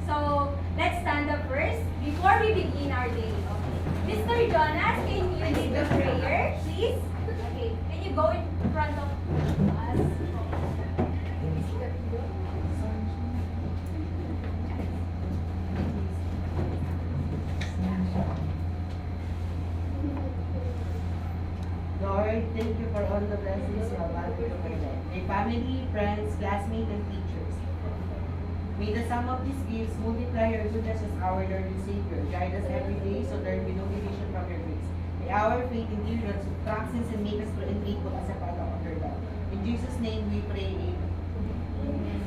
So, let's stand up first before we begin our day. Okay. Mr. Jonas, can you lead the prayer, please? Okay. Can you go in front of us? Lord, thank you for all the blessings you have added to my life. My family, friends, classmates, and teachers. May the sum of these gifts multiply your goodness as our Lord and Savior. Guide us every day so there will be no division from your grace. May our faith in you not subtract sins and make us true and faithful as a product of your love. In Jesus' name we pray. Amen.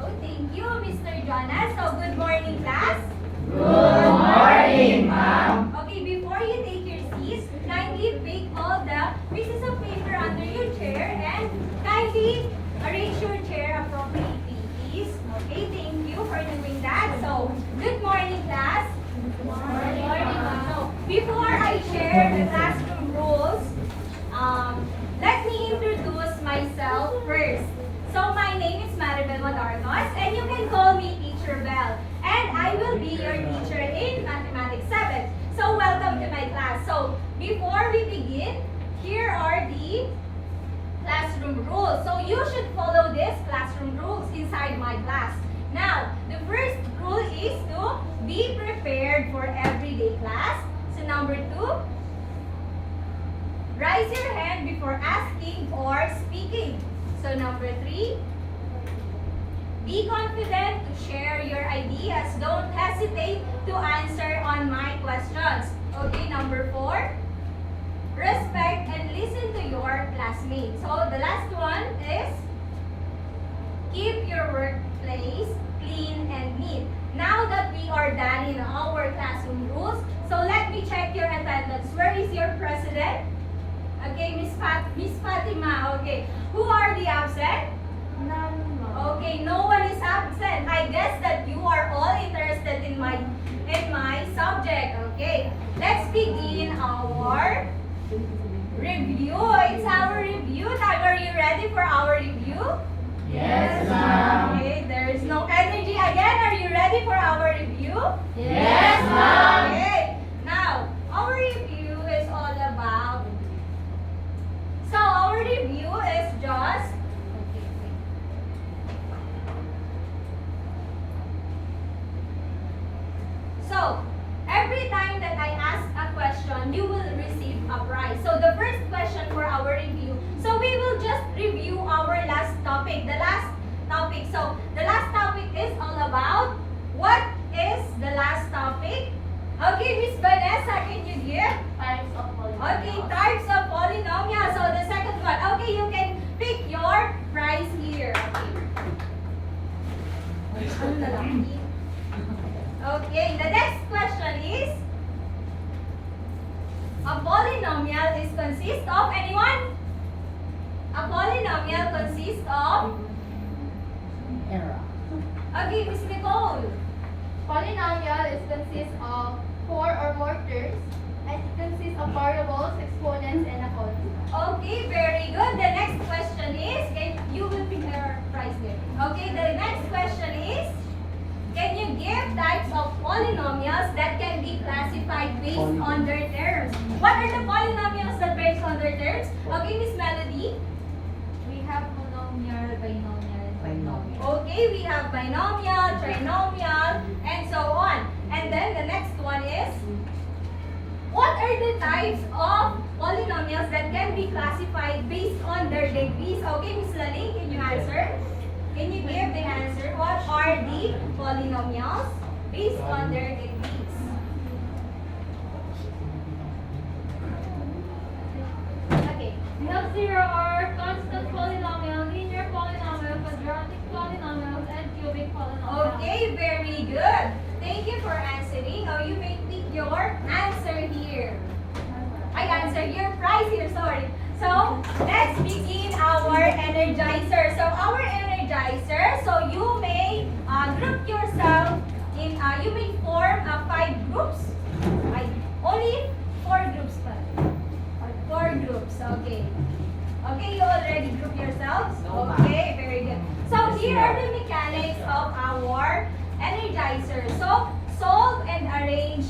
Oh, thank you, Mr. Jonas. So, good morning, class. Good morning, ma'am. Okay, before you take your seats, kindly pick all the pieces of paper under your chair and kindly arrange your chair appropriately, please. Okay, thank you for doing that. So, good morning, class. Good morning. So, before I share the classroom rules, let me introduce myself first. So, my name is Maribel Madarcos, and you can call me Teacher Bell. And I will be your teacher in Mathematics 7. So, welcome to my class. So, before we begin, here are the classroom rules. So, you should follow these classroom rules inside my class. Now, the first rule is to be prepared for everyday class. So, number 2, raise your hand before asking or speaking. So, number 3, be confident to share your ideas. Don't hesitate to answer on my questions. Okay, number 4, respect and listen to your classmates. So, the last one is keep your workplace clean and neat. Now that we are done in our classroom rules, so let me check your attendance. Where is your president? Okay, Miss Fatima. Okay, who are the absent? None, ma'am. Okay, no one is absent. I guess that you are all interested in my subject. Okay, let's begin our review. It's our review time. Are you ready for our review? Yes, ma'am. Okay, there is no energy again. Are you ready for our review? Yes, ma'am. Okay, now our review is all about. So our review is just. So, every time that I ask a question, you will receive a prize. So, the first question for our review. So, we will just review our last topic. The last topic. So, the last topic is all about what is the last topic? Okay, Miss Vanessa, can you give? Types of polynomials. Okay, types of polynomial. So, the second one. Okay, you can pick your prize here. Okay. Okay, the next question is, a polynomial is consist of anyone? A polynomial consists of? Era. Okay, Miss Nicole. Polynomial is consists of 4 or more terms and it consists of variables, exponents, and a constant. Okay, very good. The next question is, you will pick your prize there. Okay, the next question is, can you give types of polynomials that can be classified based on their terms? What are the polynomials that based on their terms? Okay, Miss Melody. We have monomial, binomial, and binomial. Okay, we have binomial, trinomial, and so on. And then the next one is, what are the types of polynomials that can be classified based on their degrees? Okay, Miss Laling, can you answer? Can you give the answer? What are the polynomials based on their degrees? Okay. We have zero or constant polynomial, linear polynomial, quadratic polynomials, and cubic polynomial. Okay, very good. Thank you for answering. Oh, you may pick your answer here. I answered your prize here, sorry. So, let's begin our energizer. So, our energizer, so you may group yourself in, you may form 5 groups. Only 4 groups pa. 4 groups, okay. Okay, you already group yourselves? No, ma'am. Okay, very good. So, here are the mechanics of our Energizer. So, solve and arrange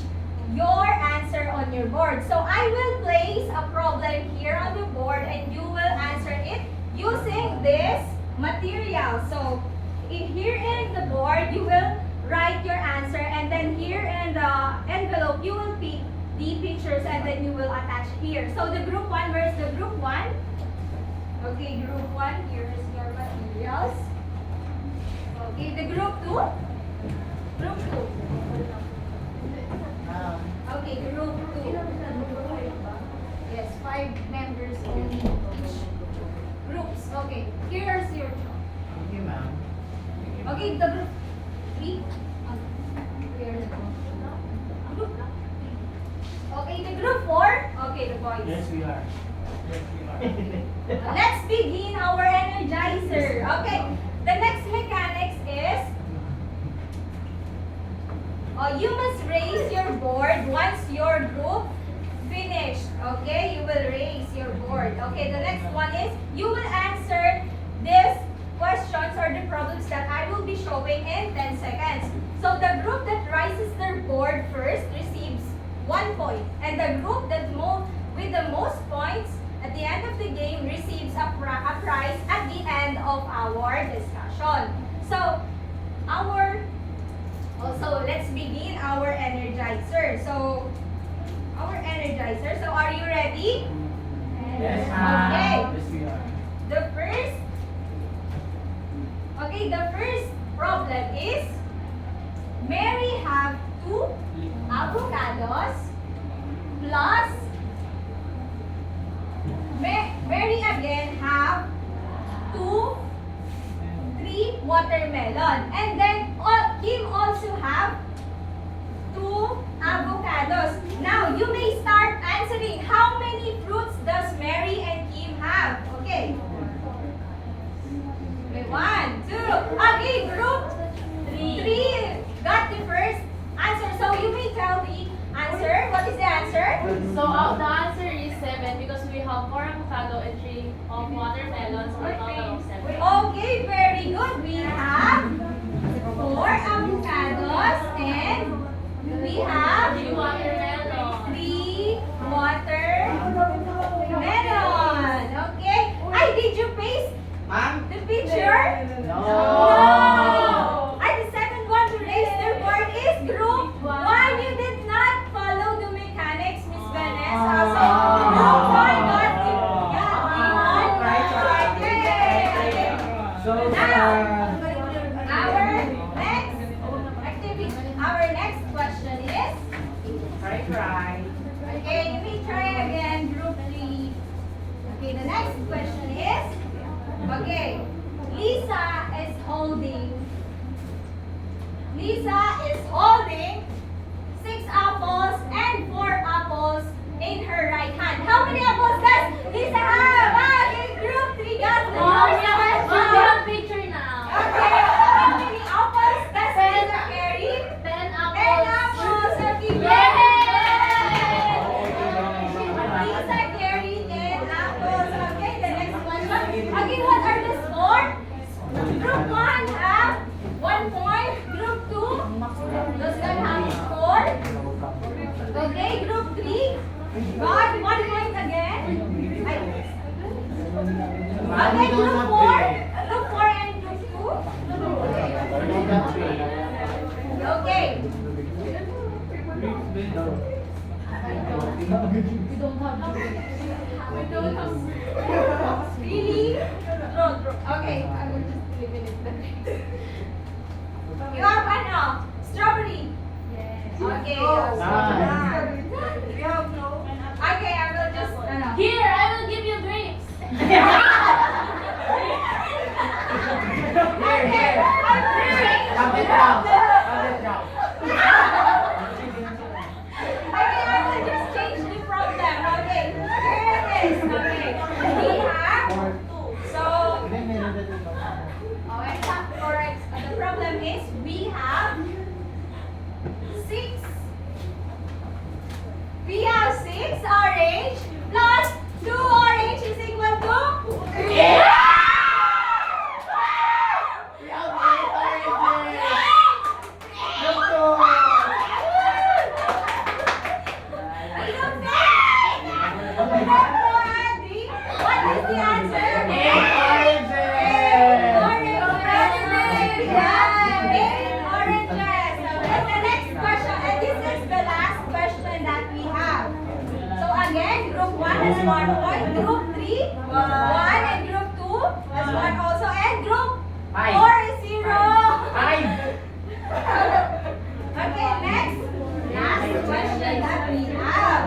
your answer on your board. So, I will place a problem here on the board and you will answer it using this material. So, here in the board, you will write your answer, and then here in the envelope, you will pick the pictures and then you will attach here. So, the group 1, where's the group 1? Okay, group 1, here is your materials. Okay, the group 2? Group 2. Okay, group 2. Yes, 5 members only each groups. Okay, here's your job. Thank you, ma'am. Okay, the group 3. Here's the group. Okay, the group 4. Okay, the boys. Yes, we are. Yes, we are. Let's begin our energizer. Okay, the next mechanics is you must raise your board once your group finished. Okay, you will raise your board. Okay, the next one is you will answer these questions or the problems that I will be showing in 10 seconds. So the group that raises their board first receives 1 point, and the group that with the most points at the end of the game receives a prize at the end of our discussion. So let's begin our energizer. So are you ready? Yes, Okay. Yes, we are. The first problem is Mary have 2 avocados plus Mary again have 3 watermelon, and then Kim also have 2 avocados. Now you may start answering. How many fruits does Mary and Kim have? Okay. 1, 2. Okay, group 3 got the first answer. So you may tell the answer. What is the answer? So the answer is 7 because we have 4 avocado and 3 of watermelons, so a total of 7. Okay, very good. We have 4 avocados and we have 3 watermelons. 3 watermelon. Okay. Ay, did you paste Ma'am? the picture? No. No. And the second one to raise their board is group 1. You did not follow the mechanics, Miss Vanessa. So group 1 got the Right, right. Yay. So, Now, our next question is, Try. okay, you may try again, group 3. Okay, the next question is, okay, Lisa is holding 6 apples and 4 apples in her right hand. How many apples does Lisa have? Okay, group 3 got the first question. We have picture now. Okay, how many apples does Lisa carry? 10 10 apples. apples. Okay, Yay! Lisa carried 10 apples. Okay, the next one. Again, what are the scores? Group 1 have 1 point. Group 2 does not have a score. Okay, group 3 got 1 point again. Okay, group 4 and group 2. Okay. Really? Okay, I will just eliminate that. You have ano? Strawberry. Okay. Nice. You have no. Okay, I will just ano. Here, I will give you grapes. Okay. Have it down. Have it down. Okay, I will just change the problem. Okay. Here it is. Okay. We have so okay, correct. The problem is we have 6. We have 6 orange plus 2 orange is equal to 3. We have 8 oranges. has 1 point. Group 3, 1. And group 2 has 1 also. And group 4 is 0. Okay, next. Last question that we have.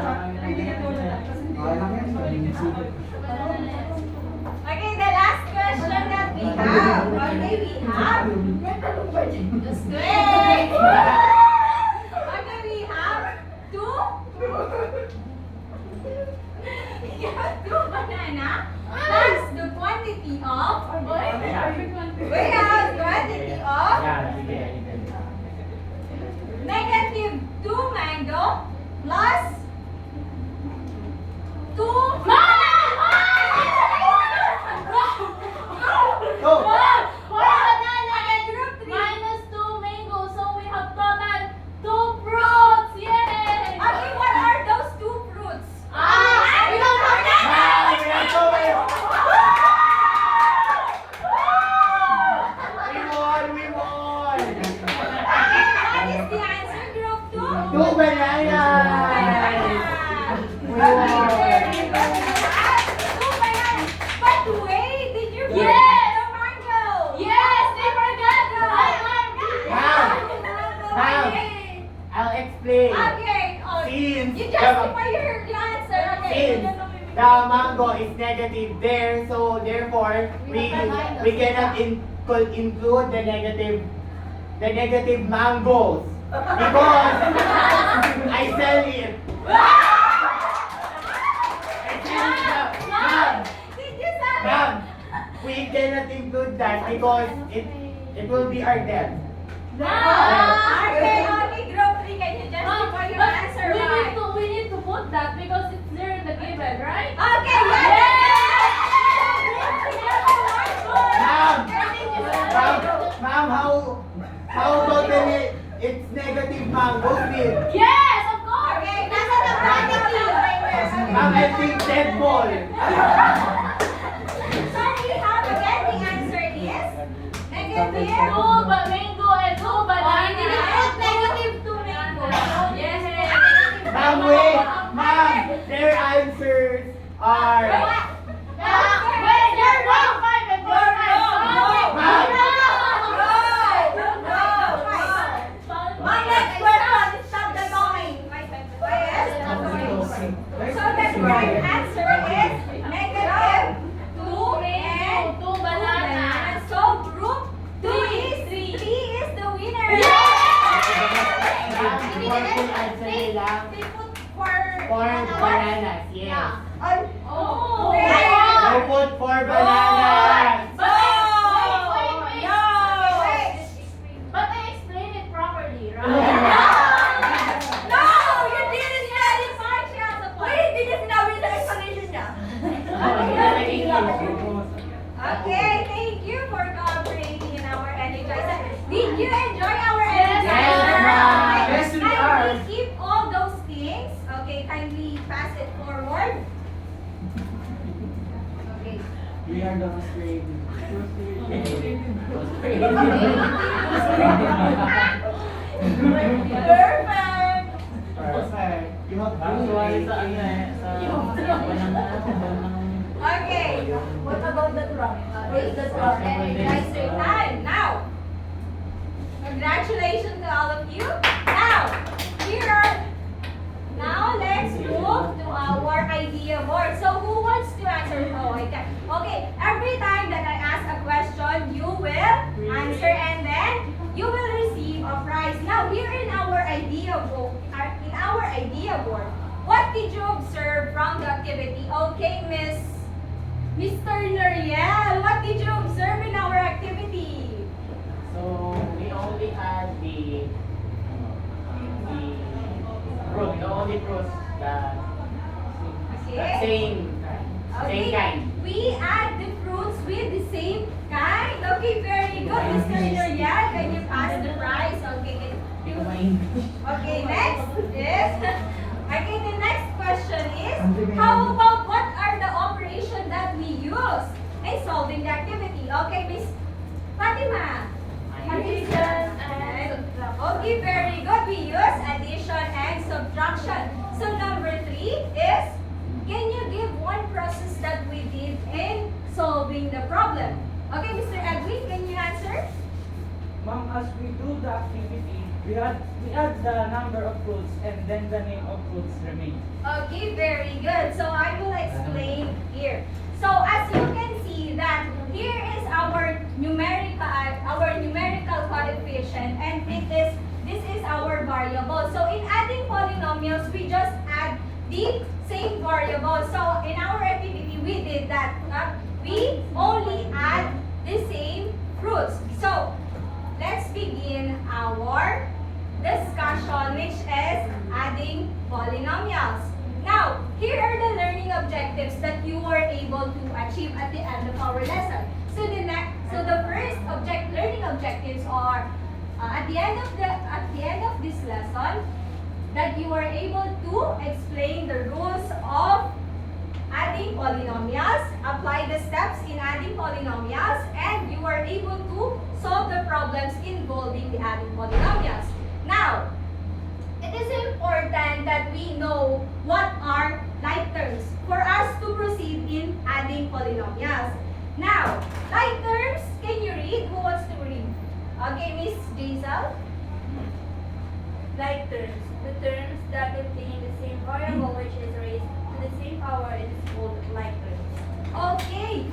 Okay, the last question that we have. Okay, we have. Just Wait. Okay, we have 2. We have 2 banana plus the quantity of. We have quantity of negative 2 mango plus 2 Four banana and group 3. minus 2 mango, so we have total 2 fruits. Yay! Okay, what are those 2 fruits? We don't know that. What is the answer, group 2? Two bananas! We But wait, did you forget Yes! the mango? Yes, they forgot. I'll explain. Okay, oh, Since you justify your answer. Okay. Since the mango is negative there, so therefore we cannot include the negative mangoes because I sell it. Did you say Ma'am, we cannot include that because it will be our debt. Okay, group 3, can you justify your answer? Right? We need to put that because it's there in the given, right? Okay, Ma'am, how about it's negative mangoes with? Yes, of course. Okay, nasa the quantity. Ma'am, I think dead ball. So we have again the answer is negative. Two mango and two banana. Negative 2 mango. Yes. Ma'am, wait. Ma'am, their answers are... Wait, you're wrong. 5 and you're right. Ma'am. One next question. Stop the going. So the correct answer is negative 2 and 2 banana. So group 3 is the winner. Ma'am, for full answer nila, They put for 4 bananas, yes. Oh. I put 4 bananas. But I explained it properly, right? No, you didn't verify siya sa point. Wait, hindi niya sinabi sa explanation niya. Okay, thank you for cooperating in our energizer. Did you enjoy our energizer? Yes, ma'am. Yes, we Kindly are. keep all those things. Okay, kindly pass it forward. Okay. We are demonstrating. Perfect. Perfect. You have Actually, to sa ano eh, sa Okay. What about the truck? Wait, the truck. Energizer time. Now, congratulations to all of you. Now let's move to our idea board. So who wants to answer? Oh, I can. Okay, every time that I ask a question, you will answer and then you will receive a prize. Now here in our idea board, what did you observe from the activity? Okay, Mr. Nuriel, what did you observe in our activity? So we only had the fruit, the only fruits that Okay. same kind. We add the fruits with the same kind. Okay, very good, Mr. Nuriel. Can you pass the prize? Okay. Okay, next is. Okay, the next question is, how about what are the operations that we use in solving the activity? Okay, Miss Fatima. Addition and Okay, very good. We use addition and subtraction. So number 3 is, can you give process that we did in solving the problem. Okay, Mr. Edwin, can you answer? Ma'am, as we do the activity, we add the number of fruits and then the name of fruits remain. Okay, very good. So I will explain here. So as you can see that here is our numerical coefficient, and this is our variable. So in adding polynomials, we just add the same variable. So in our activity, we did that. We only add the same fruits. So let's begin our discussion, which is adding polynomials. Now, here are the learning objectives that you were able to achieve at the end of our lesson. So the first learning objectives are at the end of this lesson, that you are able to explain the rules of adding polynomials, apply the steps in adding polynomials, and you are able to solve the problems involving the adding polynomials. Now, it is important that we know what are like terms for us to proceed in adding polynomials. Now, like terms, can you read? Who wants to read? Okay, Miss Jaisal. Like terms, the terms that contain the same variable which is raised to the same power is called like terms. Okay.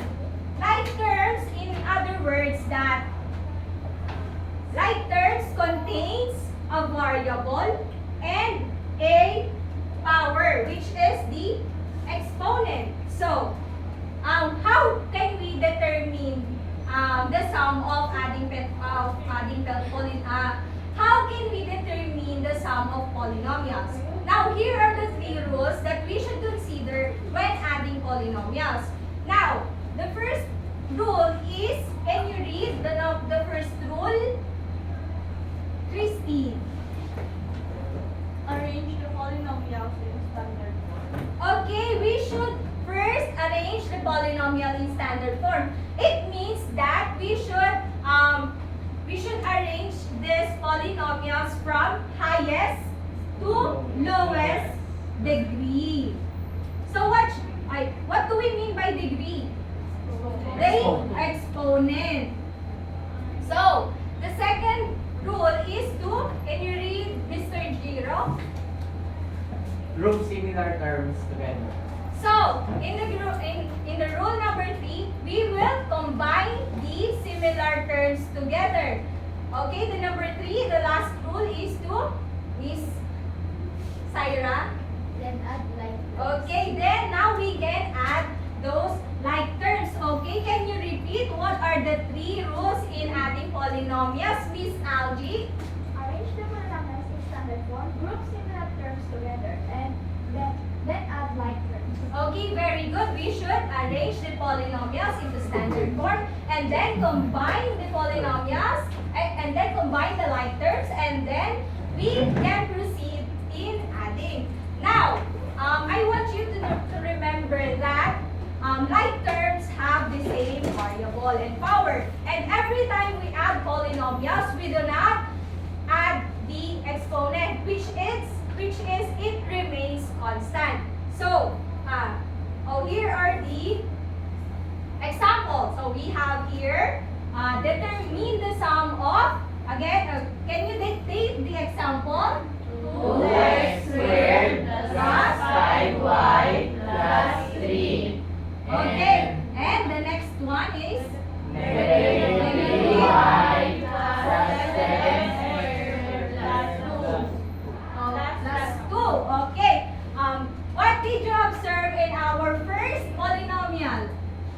Like terms, in other words, that like terms contains a variable and a power, which is the exponent. So, how can we determine the sum of how can we determine the sum of polynomials? Now, here are the three rules that we should consider when adding polynomials. Now, the first rule is, can you read the first rule? Christine. Arrange the polynomials in standard form. Okay, we should first arrange the polynomial in standard form. It means that we should arrange these polynomials from highest to lowest degree. So what do we mean by degree? The exponent. So the second rule is to, can you read, Mr. Jiro? Group similar terms together. So, in the rule number 3, we will combine the similar terms together. Okay, the number 3, the last rule is to Miss Syra. Then add like terms. Okay, then now we can add those like terms. Okay, can you repeat what are the 3 rules in adding polynomials, Miss Algie? Arrange the polynomials in standard form, group similar terms together, and then add like terms. Okay, very good. We should arrange the polynomials into standard form and then combine the polynomials and then combine the like terms, and then we can proceed in adding. Now, I want you to remember that like terms have the same variable and power. And every time we add polynomials, we do not add the exponent, which is it remains constant. So, here are the examples. So we have here, determine the sum of, again, can you dictate the example? 2x squared plus 5y plus 3. Okay, and the next one is? Negative 3y plus 7 squared plus 2. Plus 2. Okay. What did you observe in our first polynomial?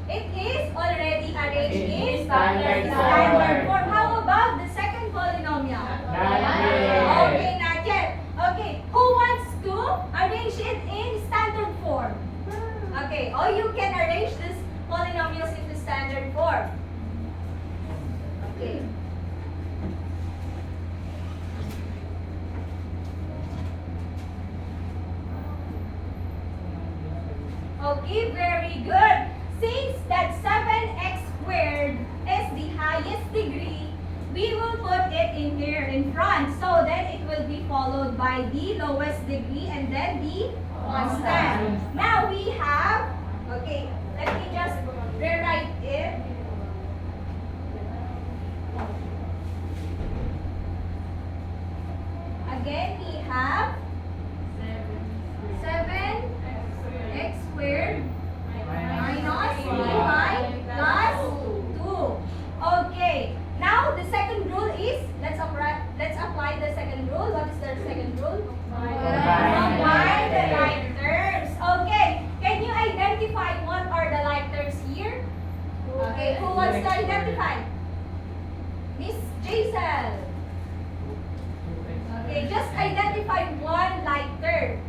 It is already arranged in Standard standard form. form. How about the second polynomial? Not yet. Okay, not yet. Okay, who wants to arrange it in standard form? Okay, or you can arrange this polynomials into standard form. Okay. Okay, very good. Since that 7x squared is the highest degree, we will put it in here in front. So then it will be followed by the lowest degree and then the constant. Now we have Okay, let me just rewrite it. Again, we have 7x squared minus 3y plus 2. Okay, now the second rule is, let's apply the second rule. What is the second rule? Combine the like terms. Okay, can you identify what are the like terms here? Okay, who wants to identify? Miss Jaisal. Okay, just identify one like term.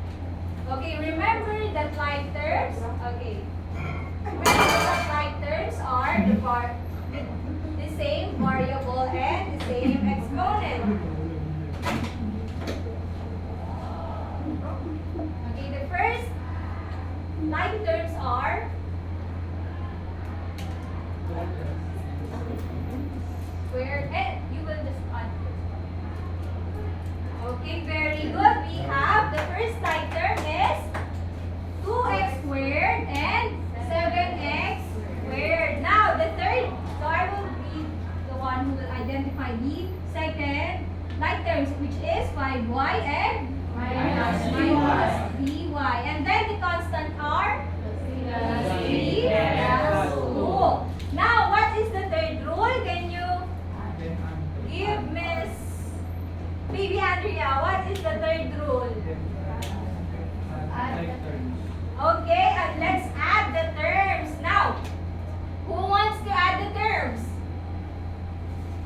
Okay, remember that like terms. Okay, remember that like terms are the same variable and the same exponent. Okay, the first like terms are squared, and you will just add this. Okay, very good. We have the first like term is 2x squared and 7x squared. Now the third, so I will be the one who will identify the second like terms, which is 5y and minus 3y. And then the constant are 3 plus 2. Now, what is the third rule? Can you give Miss Baby Andrea, what is the third rule? Okay, and let's add the terms. Now, who wants to add the terms?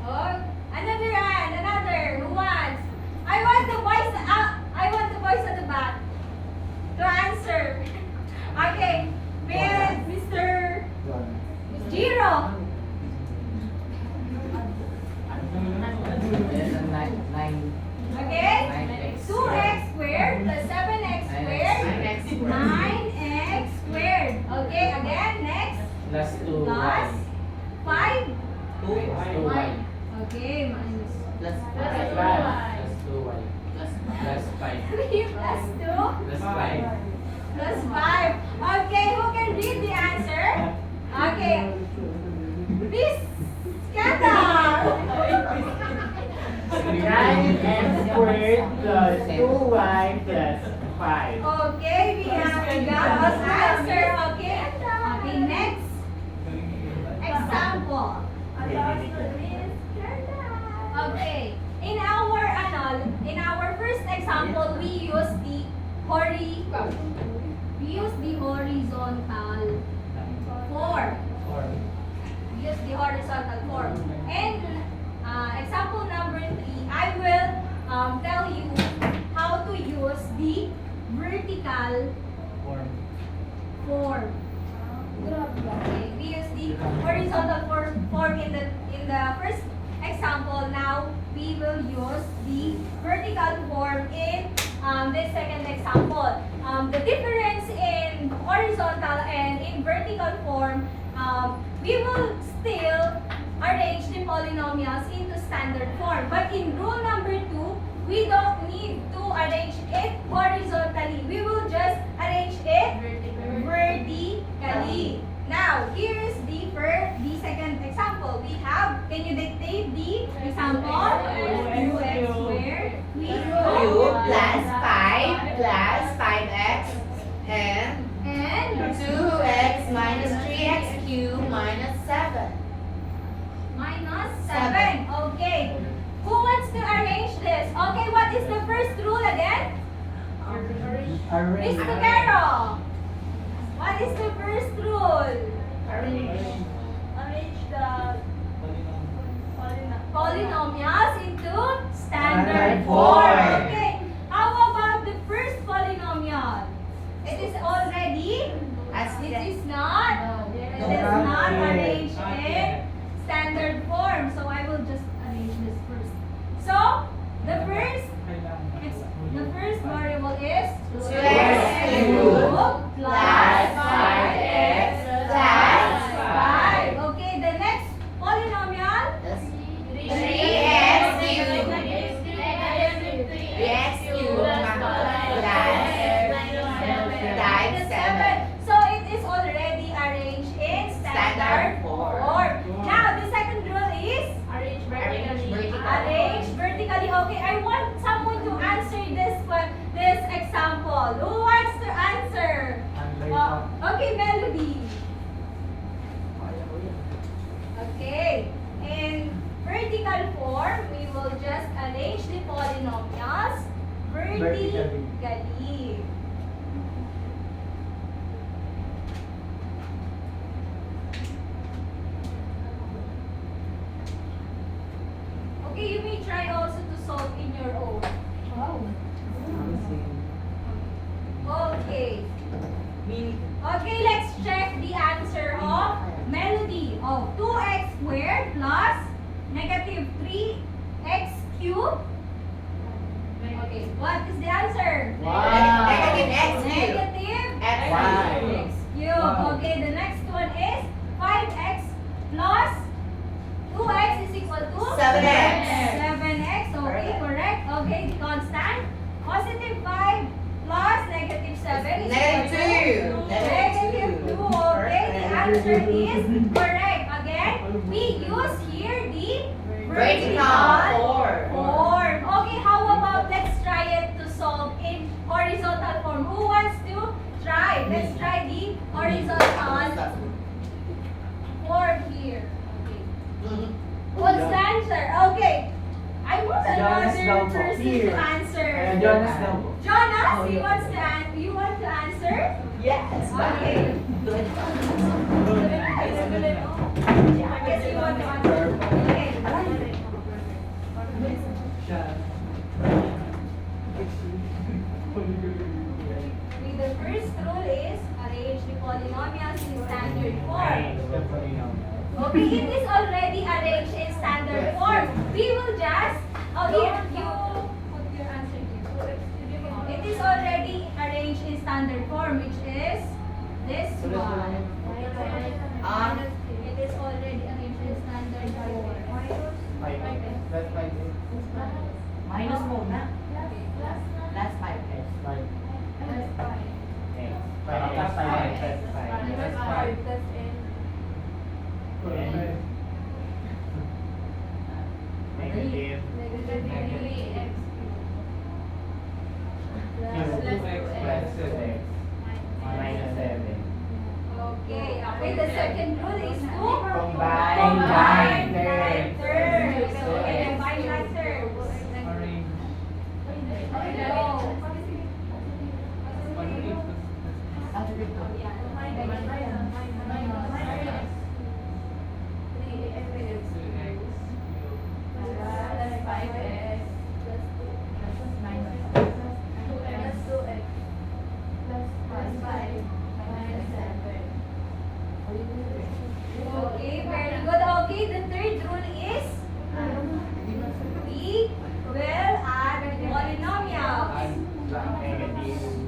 Oh, another hand, another. Who wants? I want the boys at the back to answer. Okay, Mr. Jiro. Okay? 2x squared plus 7x squared, 9x squared. Okay, again, next. Plus 2 Plus 5. 2y. Okay, minus Plus Plus 2y. Plus 5. 3 plus 2 Plus 5. plus 5. Okay, who can read the answer? Okay. Miss Kendall. 9x squared plus 2y plus 5. Okay, we got us answer. Okay. Okay, next example. Okay. In our first example, we use the horizontal form. We use the horizontal form. And example number 3, I will tell you how to use the vertical form. Okay, we use the horizontal form in the first example. Now we will use the vertical form in the second example. The difference in horizontal and in vertical form, we will still arrange the polynomials into standard form. But in rule number 2, we don't need to arrange it horizontally. We will just arrange it vertically. Now, here is the second example. We have, can you dictate the example? 2x squared. We Cube plus 5 plus 5x and and 2x minus 3x cubed minus 7. minus 7. Okay. Who wants to arrange this? Okay, what is the first rule again? Mr. Carol. What is the first rule? Arrange the Polynomials into standard Standard form. form. Okay. How about the first polynomial? It is already, it is not, it is not arranged in standard form. So I will just arrange this first. So the first variable is 2x cubed plus plus 5x plus 5. Okay, the next polynomial 3x cubed 3x cubed plus times 7. So it is already polynomials vertically. Okay, you may try also to solve in your own. Okay. Okay, let's check the answer of Melody of 2x squared plus negative 3x cubed. Okay, what is the answer? Wow. Negative x cubed. Negative X cubed. x cubed. Okay, the next one is 5x plus 2x is equal to 7x. 7x, okay, correct. Okay, the constant. Positive 5 plus negative 7 is Negative equal to 2. negative 2. Okay, the answer is correct. Again, we use here the Vertical form. Okay, how about let's try it to solve in horizontal form. Who wants to try? Let's try the horizontal form here. Okay. What's the answer? Okay. I want Jonas daw another po. person to Here. answer. Jonas daw po. Jonas, Oh, you yeah. want to answer? Yes. Okay. I guess you want to answer. Okay. The first rule is arrange the polynomials in standard form. Okay, it is already arranged in standard form. We will just, here, you put your answer here. It is already arranged in standard form, which is this one. It is already arranged in standard form. Minus muna. Last 5x. Negative. Minus 7. Okay, okay, the second rule is to Combine combine terms. terms. Okay, combine like terms. Okay, very good. Okay, the third rule is we will add polynomials. Negative.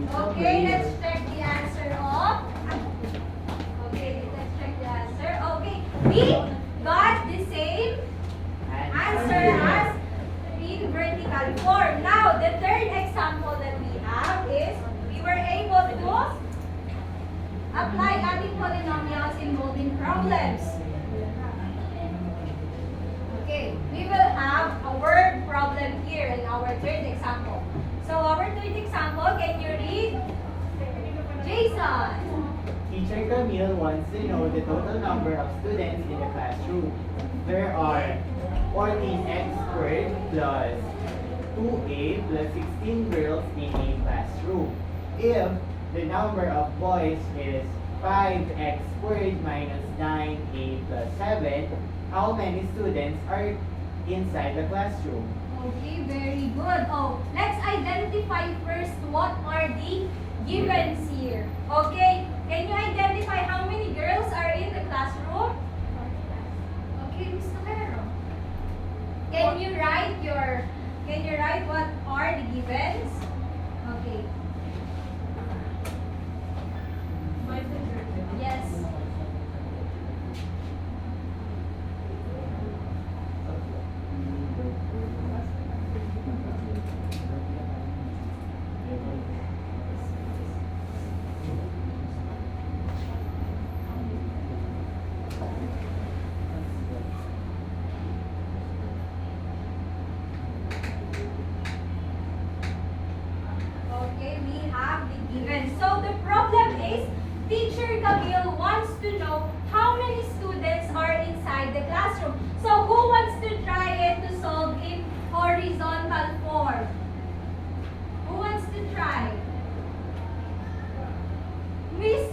Okay, let's check the answer of. Okay, let's check the answer. Okay, we got the same answer as in vertical form. Now, the third example that we have is we were able to apply adding polynomials involving problems. Okay, we will have a word problem here in our third example. So our third example, can you read? Jason. Teacher Camille wants to know the total number of students in the classroom. There are 14x squared plus 2a plus 16 girls in a classroom. If the number of boys is 5x squared minus 9a plus 7, how many students are inside the classroom? Okay, very good. Oh, let's identify first what are the givens here. Okay, can you identify how many girls are in the classroom? Okay, Miss Navero. Can you write what are the givens? Okay. Yes. classroom. So who wants to try it to solve in horizontal form? Who wants to try? Miss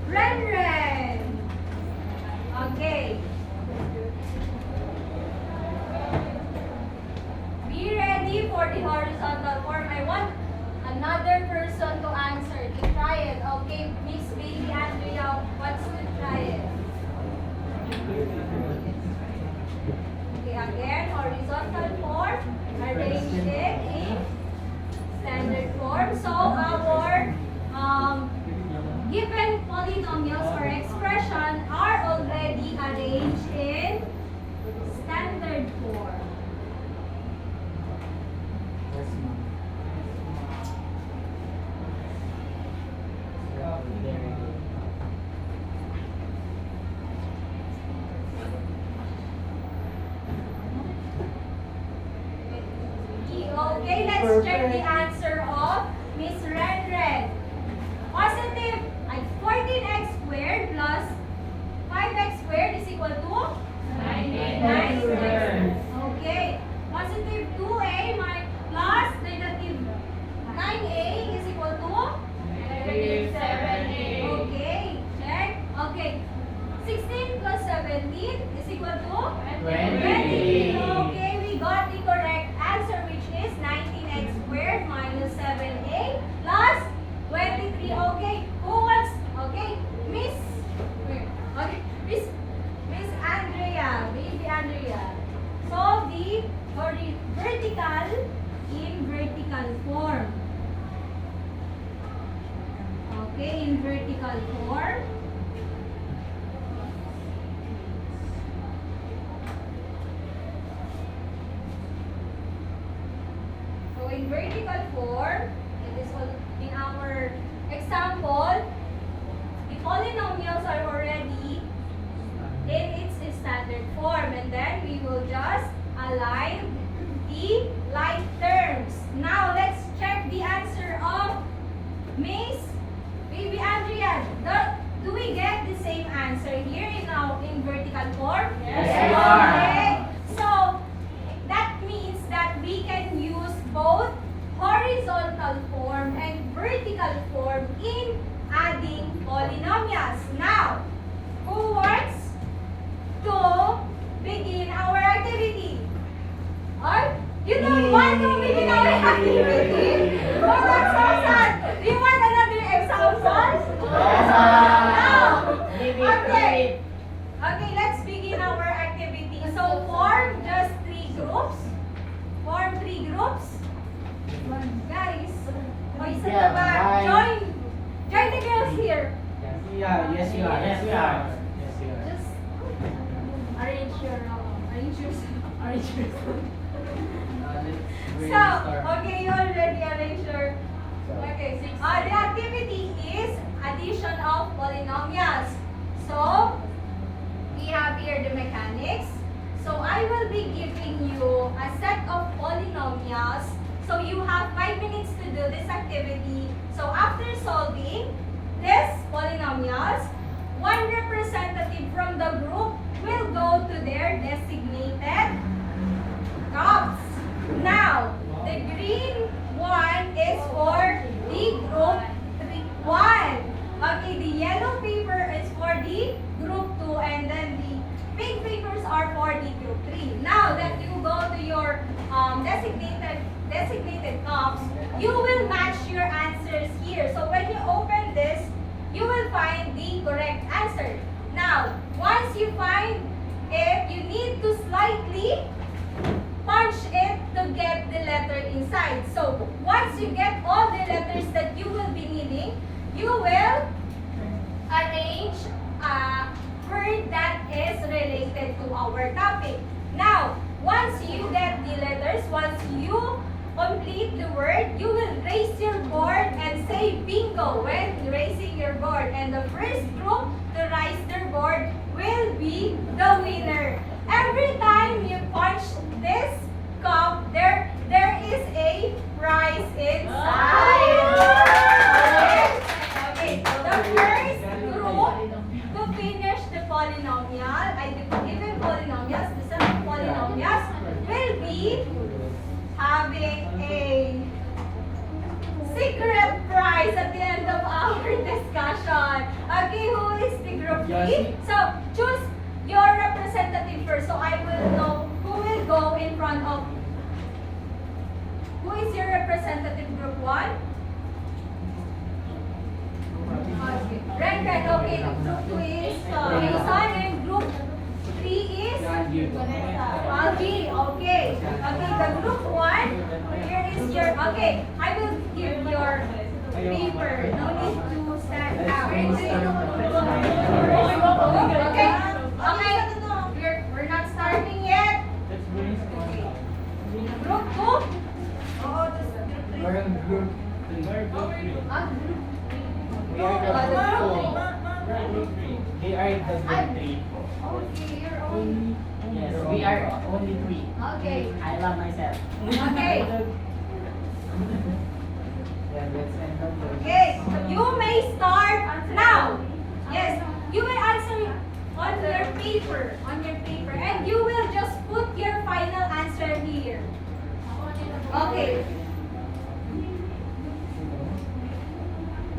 Renren. Okay. Be ready for the horizontal form. I want another person to answer, to try it. Okay, Miss Baby Andrea wants to try it. Okay, again, horizontal form. Arrange it in standard form. So our given polynomials or expression are already arranged in standard form. Okay, let's check the answer of Miss Renren. Positive 14x squared plus 5x squared is equal to 9x. Okay. Positive 2a plus negative 9a is equal to Negative 7a. Okay, check. Okay. 16 plus 17 is equal to 20. Okay, we got the correct answer, which is 19x squared minus 7a plus 23. Okay, who wants? Okay, Miss. Okay, Miss Andrea, baby Andrea. Solve the vertical in vertical form. Okay, in vertical form. So in vertical form, it is in our example, the polynomials are already in its standard form, and then we will just align the like terms. Now let's check the answer of Miss Baby Andrea. Do we get the same answer here in vertical form? Yes, we are. Okay. So that means that we can use both horizontal form and vertical form in adding polynomials. Now, who wants to begin our activity? Or you don't want to begin our activity? Oh, that's so sad. Do you want another example? No. Okay. Okay, let's begin our activity. So form just 3 groups. Form 3 groups. Guys, boys at the Yeah, back, bye. join the girls here. Yeah, yes, you are. Yes, we are. Yes, we are. Just arrange yourself. So, okay, you already arranged your. Okay, the activity is addition of polynomials. So, we have here the mechanics. So, I will be giving you a set of polynomials. So, you have 5 minutes to do this activity. So, after solving these polynomials, one representative from the group will go to their designated cups. Now, the green one is for the group 1. Okay, the yellow paper is for the group 2, and then the pink papers are for the group 3. Now that you go to your designated cups, you will match your answers here. So when you open this, you will find the correct answer. Now, once you find it, you need to slightly punch it to get the letter inside. So, once you get all the letters that you will be needing, you will arrange a word that is related to our topic. Now, once you get the letters, once you complete the word, you will raise your board and say bingo when raising your board. And the first group to raise their board will be the winner. Every time you punch this cup, there is a prize inside. Okay. The first group to finish the polynomial, the given polynomial Ready? So, choose your representative first. So, I will know who will go in front of. Who is your representative, group 1? Okay. Red, okay. Group 2 is Jason and group 3 is Algie. Okay. Okay, the group 1, here is your, okay, I will give your paper. No need to stand out. Okay. Okay. We're not starting yet. Okay. Group 2? Oo, this is group 3. We're in group 3. We're group 3. Group We are the group 2. We're group 3. They are the group 3. Okay, you're only. Yes, we are only 3. Okay. I love myself. Okay. Yeah, let's end up here. Okay. You may start now. Yes. You will answer on your paper. On your paper. And you will just put your final answer here. Okay.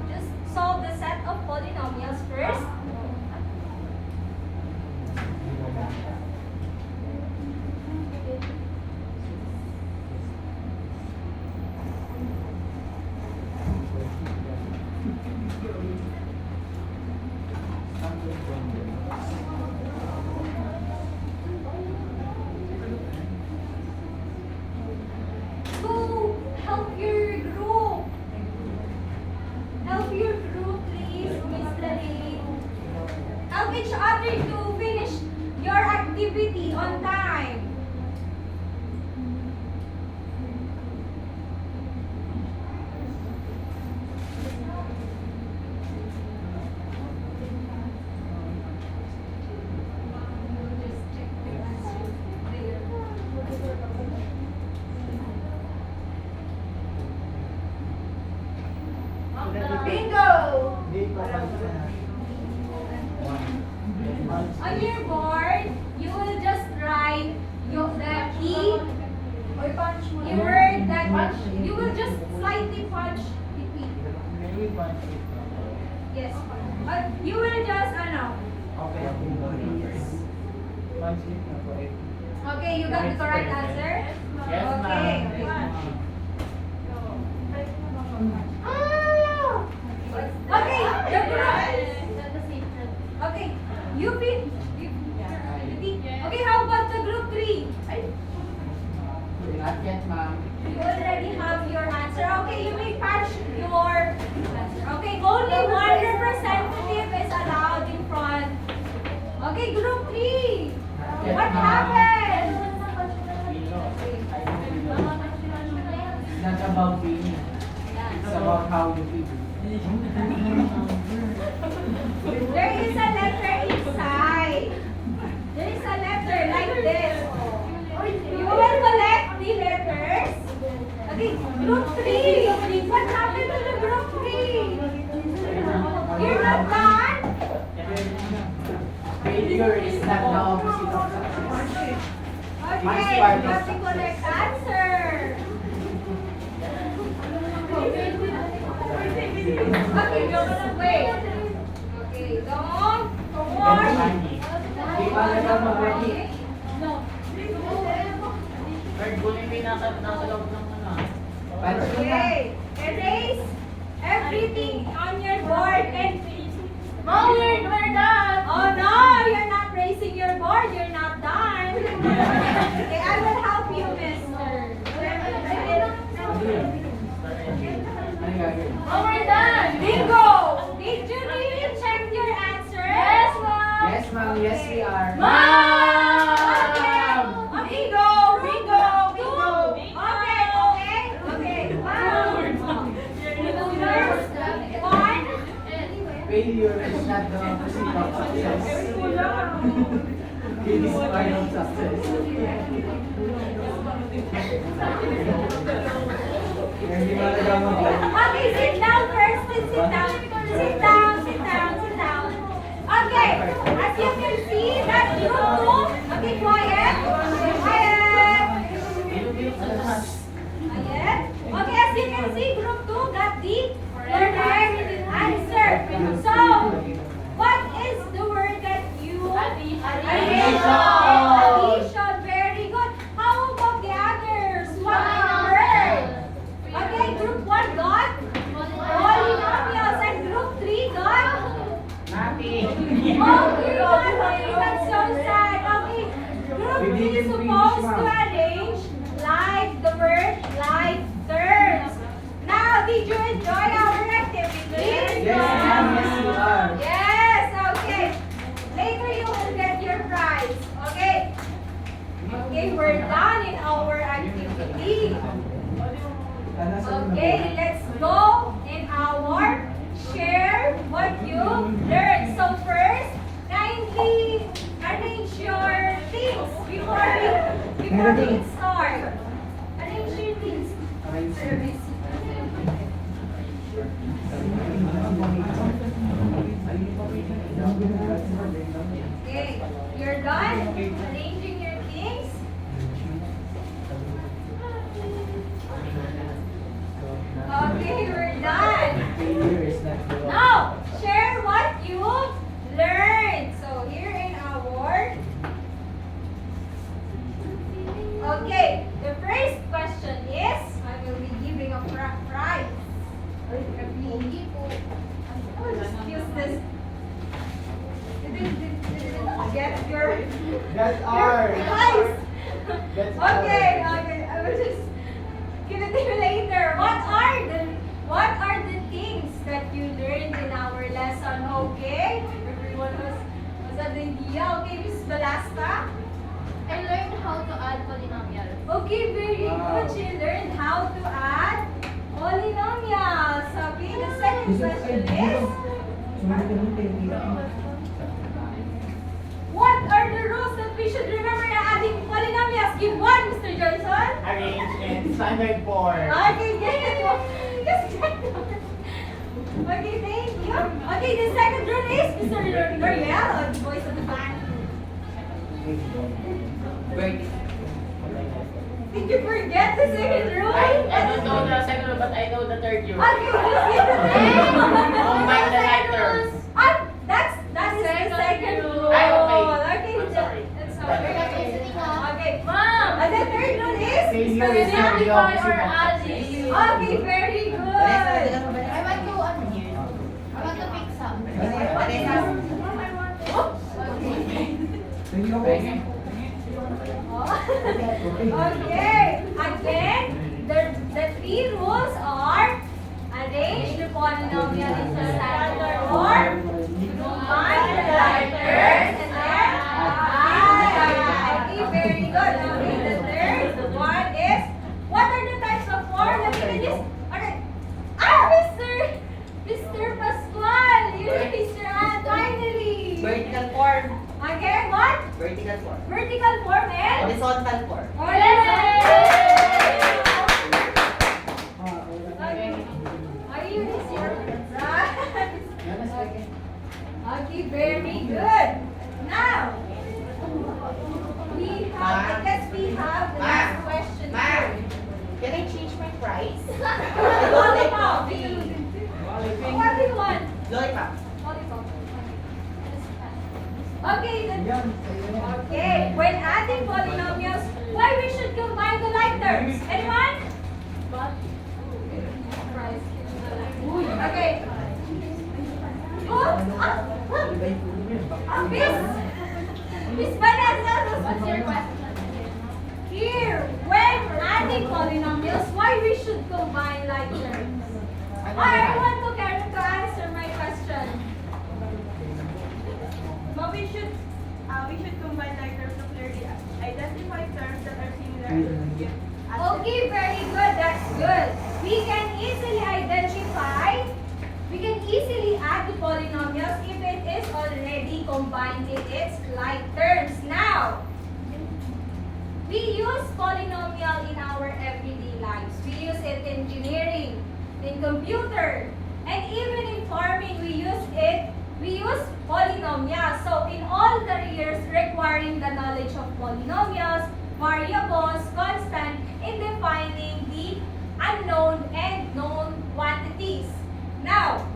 Just solve the set of polynomials first. Go help your group. Help your group, please, Miss Lily. Help each other to finish your activity on time. Bingo! On your board, you will just write the key, the word that you will just slightly punch between. Yes. You will just, okay, you got the correct answer? Yes, ma'am. Okay, the group. Okay, okay, how about the group 3? Not yet, ma'am. You already have your answer. Okay, you may punch your answer. Okay, only one representative is allowed in front. Okay, group 3. What happened? We lost. It's not about winning. It's about how you feel. There is a letter inside. There is a letter like this. You will collect the letters. Okay, group 3. What happened to the group 3? You're not done? Failure is not the opposite of success. Okay, you have the correct answer. Okay, wait. Okay, don't. Come on. Di ba naman mag-work? Bird, kunin mo yung nasa loob ng ano. Okay, erase everything on your board and Oh, we're done. oh no, you're not raising your board. You're not done. Okay, I will help you, mister. Ano gagawin? Oh, we're done. Bingo! Did you really check your answer? Yes, ma'am. Yes, ma'am. Yes, we are. Okay. Bingo! Bingo! Bingo! Okay, okay, okay. Wow. First, one. Failure is not the opposite of success. It is part of success. Hindi ba nagmamagay? Okay, sit down first. Please sit down. Sit down, sit down, sit down. Okay, as you can see, that group 2. Okay, quiet. Quiet. Quiet. Okay, as you can see, group 2 got the correct answer. So, what is the word Okay, let's go in our share what you learned. So first, kindly arrange your things before we start. Arrange your things. Okay, you're done arranging your things. Okay, we're done. Now, share what you learned. So here in our. Okay, the first question is, I will be giving a prize. Oh, just use this. Didn't get your That's your ours. prize. That's Okay, ours. okay. I will just give it to you later. What are the things that you learned in our lesson? Okay, everyone was an idea. Okay, Miss Balasta. I learned how to add polynomials. Okay, very good. She learned how to add polynomials. Okay, the second question is, what are the rules that we should remember in adding polynomials? Give one, Mr. Johnson. Arrange in standard form. Okay, get it. Just check it. Okay, thank you. Okay, the second rule is Mr. L'Oreal, the voice of the back. Did you forget the second rule? I don't know the second rule, but I know the third rule. Okay, just give it to me. Combine the letters. That's the second rule. Ay, okay. Okay, I'm sorry. That's We're not okay. listening now. Okay, Ma'am! and the third rule is Failure is not the Simplify opposite or of adding. okay, very good. I want to pick some. Okay, again, the three rules are arrange the polynomial into standard form, combine the letters, and then add. Okay, very good. Okay, the third one is, what are the types of form? Let me do this. Okay. Mr. Pascual, you raised your hand finally. Vertical form. Okay, what? Vertical form. Vertical form and Horizontal form. Are you right? Okay, very good. Now, I guess we have the last question. Can I change my price? Lollipop. What do you want? Lollipop. Lollipop. Okay, okay. When adding polynomials, why we should combine the like terms? Anyone? Okay. Miss Vanessa, What's your question? here, when adding polynomials, why we should combine like terms? I want to Karen to answer my question. But we should combine like terms to clearly identify terms that are similar and give Okay, very good. That's good. We can easily add the polynomials if it is already combined in its like terms. Now, we use polynomial in our everyday lives. We use it in engineering, in computer, and even in farming, we use polynomials. So in all careers requiring the knowledge of polynomials, variables, constant, in defining the unknown and known quantities. Now,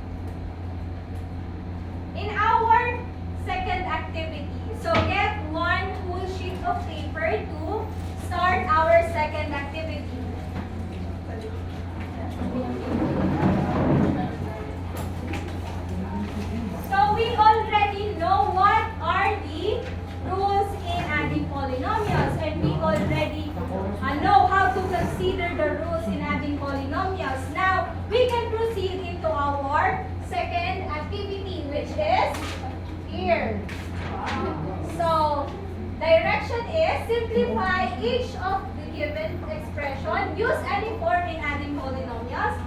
in our second activity, so get one full sheet of paper to start our second activity. So we already know what are the rules in adding polynomials, and we already know how to consider the rules in adding polynomials. Now, we can proceed into our second activity, which is here. So, direction is simplify each of the given expression. Use any form in adding polynomials.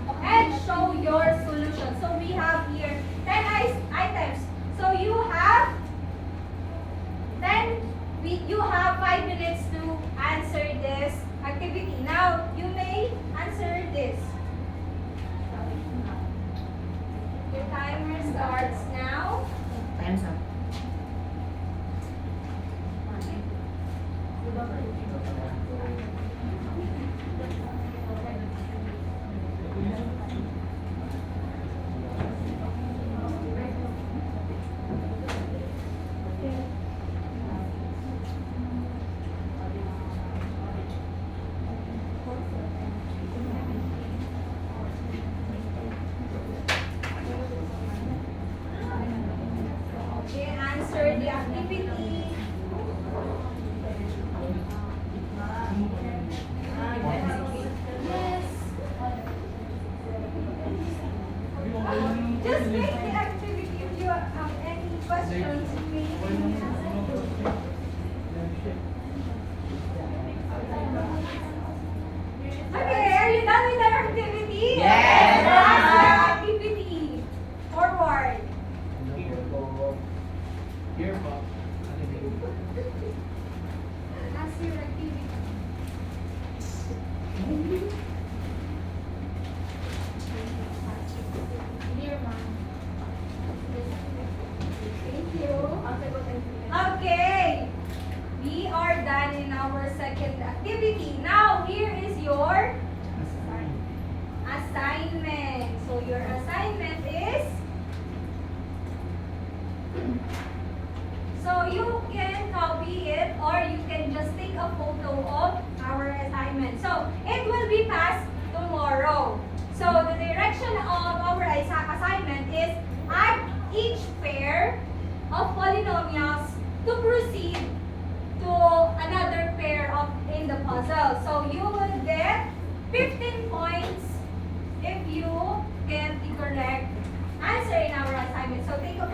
assignment. So your assignment is, so you can copy it or you can just take a photo of our assignment. So it will be passed tomorrow. So the direction of our assignment is add each pair of polynomials to proceed to another pair of in the puzzle. So you will get 15 points if you get the correct answer in our assignment. So take a